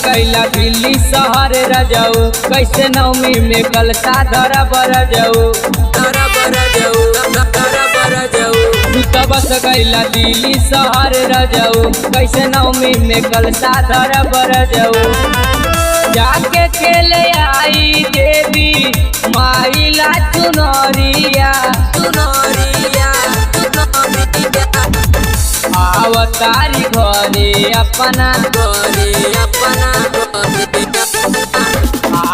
गईला दिल्ली शहर रजऊ, कैसे नवमी में कलसा धरा बरजऊ। बस गईला दिल्ली शहर रजऊ, कैसे नवमी में कलसा धरा बरजऊ। जाके खेले आई देवी माइला चुनरिया, अवतारी घरे अपना,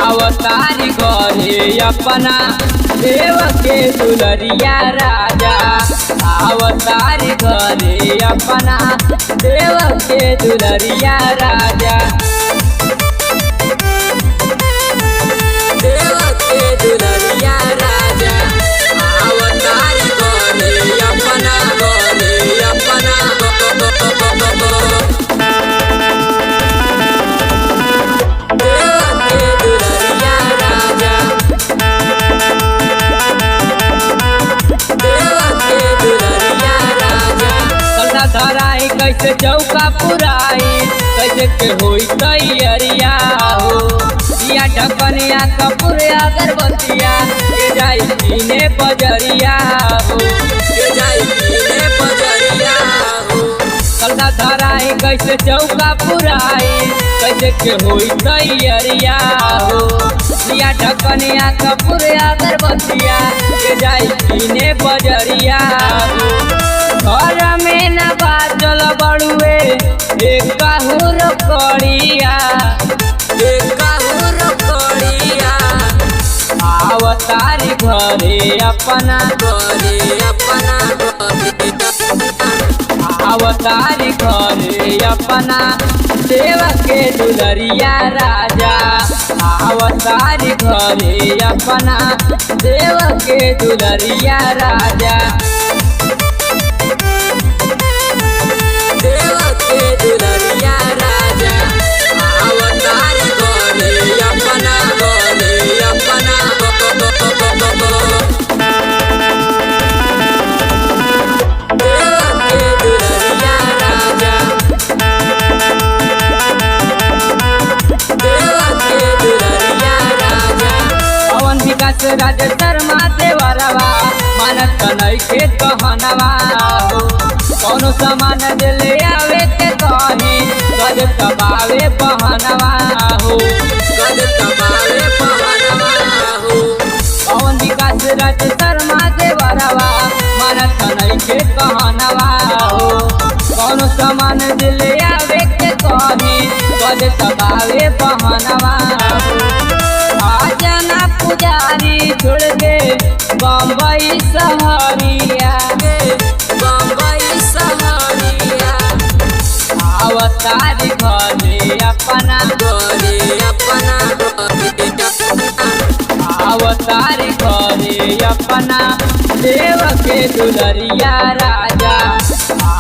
अवतारी घरे अपना देव के दुलरिया राजा। अवतारी घरे अपना देव के दुलरिया राजा। देव के दुलरिया राजा, अवतारी घरे अपना, घरे अपना। धराई कैसे चौका पुराई, कैसे के होई तैयारिया हो। दिया ढकनिया कपूर अगरबत्तिया के जाई पीने बजरिया हो, के जाई पीने बजरिया हो। कलसा धराई कैसे चौका पुराई, कैसे के होई तैयारिया हो। दिया ढकनिया कपूर अगरबत्तिया के जाई पीने बजरिया हो। घर में न बाजल बड़ुए एक काहुर कड़िया, एक काहुर कड़िया। अवतारी घरे अपना, घरे अपना। अवतारी घरे अपना देव के दुलरिया राजा। अवतारी घरे अपना देव के दुलरिया राजा। देव के दुलरिया राजा, अवतारी घरे अपना, घरे अपना। देव के दुलरिया राजा, देव के दुलरिया राजा। पवन विकास राज शर्मा देवरवा मानत नइखे कहनवा हो। कौनो सामान दिले आवे के कही गज तबावे पहनवा हो, गज तबावे पहनवा हो। पवन विकास राज शर्मा देवरवा मानत नइखे कहनवा हो। कौनो सामान दिले आवे के कही गज तबावे पहनवा हो। आजना पुजारी छोड़ दे बम्बई सहरिया, बम्बई सहरिया। अवतारी घरे अपना, घरे अपना। अवतारी घरे अपना देव के दुलरिया राजा।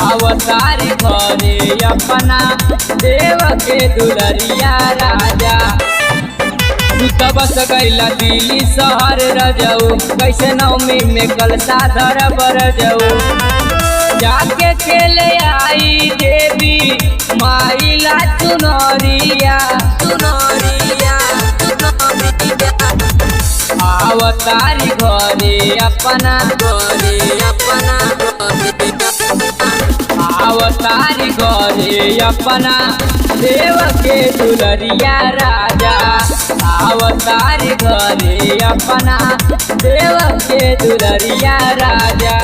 अवतारी घरे अपना देव के दुलरिया राजा। बस गईला दिल्ली शहर रजऊ, कैसे नवमी में कलसा धरा बरजऊ। जाके खेले आई देवी माइला चुनरिया, चुनरिया। अवतारी घरे अपना, घरे अपना। अवतारी घरे अपना देव के दुलरिया राजा। अवतारी घरे अपना देव के दुलरिया राजा।